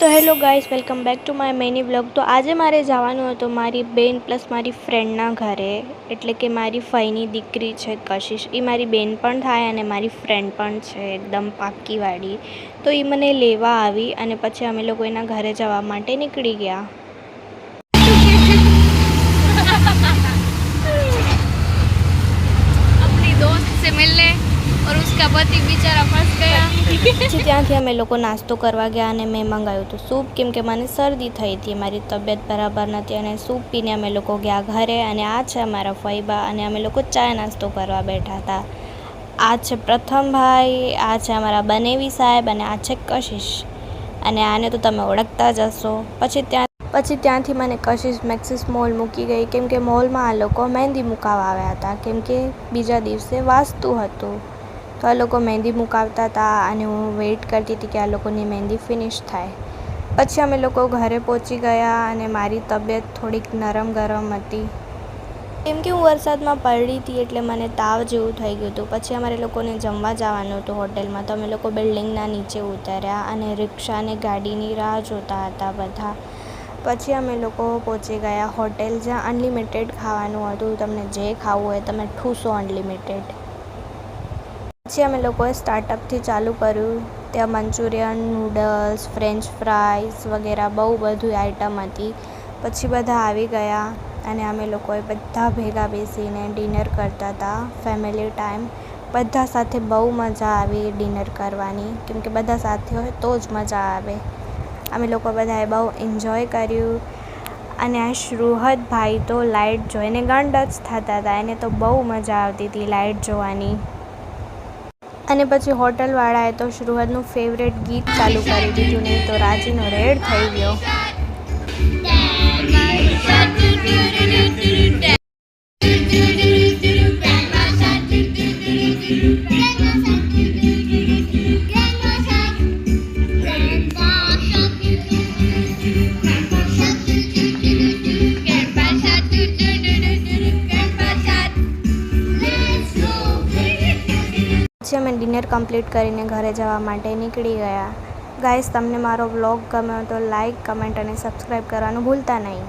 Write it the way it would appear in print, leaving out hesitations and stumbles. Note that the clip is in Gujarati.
તો hello guys, welcome back to my mini vlog. તો આજે મારે જવાનું હતું મારી બેન પ્લસ મારી ફ્રેન્ડના ઘરે, એટલે કે મારી ફઈની દીકરી છે કશિશ. એ મારી બેન પણ થાય અને મારી ફ્રેન્ડ પણ છે, એકદમ પાક્કીવાળી. તો એ મને લેવા આવી અને પછી અમે લોકો એના ઘરે જવા માટે નીકળી ગયા. अपनी दोस्त से मिलने और उसका पति बेचारा फंस गया. પછી ત્યાંથી અમે લોકો નાસ્તો કરવા ગયા અને મેં મંગાવ્યું હતું સૂપ, કેમ કે મને શરદી થઈ હતી, મારી તબિયત બરાબર નથી. અને સૂપ પીને અમે લોકો ગયા ઘરે. અને આ છે અમારા ફઈબા અને અમે લોકો ચા નાસ્તો કરવા બેઠા હતા. આ છે પ્રથમભાઈ, આ છે અમારા બનેવી સાહેબ અને આ છે કશિશ. અને આને તો તમે ઓળખતા જ હશો. પછી ત્યાંથી મને કશિશ મેક્સિસ મોલ મૂકી ગઈ, કેમ કે મોલમાં આ લોકો મહેંદી મુકાવવા આવ્યા હતા, કેમ કે બીજા દિવસે વાસ્તુ હતું. તો આ લોકો મહેંદી મુકાવતા હતા અને હું વેઇટ કરતી હતી કે આ લોકોની મહેંદી ફિનિશ થાય. પછી અમે લોકો ઘરે પહોંચી ગયા અને મારી તબિયત થોડીક નરમ ગરમ હતી, કેમ કે હું વરસાદમાં પલળી હતી એટલે મને તાવ જેવું થઈ ગયું હતું. પછી અમારે લોકોને જમવા જવાનું હતું હોટલમાં, તો અમે લોકો બિલ્ડિંગના નીચે ઉતર્યા અને રિક્ષા અને ગાડીની રાહ જોતા હતા બધા. પછી અમે લોકો પહોંચી ગયા હોટેલ, જ્યાં અનલિમિટેડ ખાવાનું હતું. તમને જે ખાવું હોય તમે ઠૂસો અનલિમિટેડ. પછી અમે લોકોએ સ્ટાર્ટઅપથી ચાલુ કર્યું. ત્યાં મંચુરિયન, નૂડલ્સ, ફ્રેન્ચ ફ્રાઈઝ વગેરે બહુ બધી આઈટમ હતી. પછી બધા આવી ગયા અને અમે લોકોએ બધા ભેગા બેસીને ડિનર કરતા હતા. ફેમિલી ટાઈમ, બધા સાથે બહુ મજા આવી ડિનર કરવાની, કેમ કે બધા સાથે હોય તો જ મજા આવે. અમે લોકો બધાએ બહુ એન્જોય કર્યું. અને આ શ્રુહદભાઈ તો લાઇટ જોઈને ગાંડા જ થતા હતા, એને તો બહુ મજા આવતી હતી લાઇટ જોવાની. અને પછી હોટલવાળાએ તો શ્રુહદનું ફેવરેટ ગીત ચાલુ કરી દીધું, નહીં તો રાજીનો રેડ થઈ ગયો. પછી અમે ડિનર કમ્પ્લીટ કરીને ઘરે જવા માટે નીકળી ગયા. ગાઈસ, તમને મારો વ્લોગ ગમ્યો તો લાઈક, કમેન્ટ અને સબસ્ક્રાઈબ કરવાનું ભૂલતા નહીં.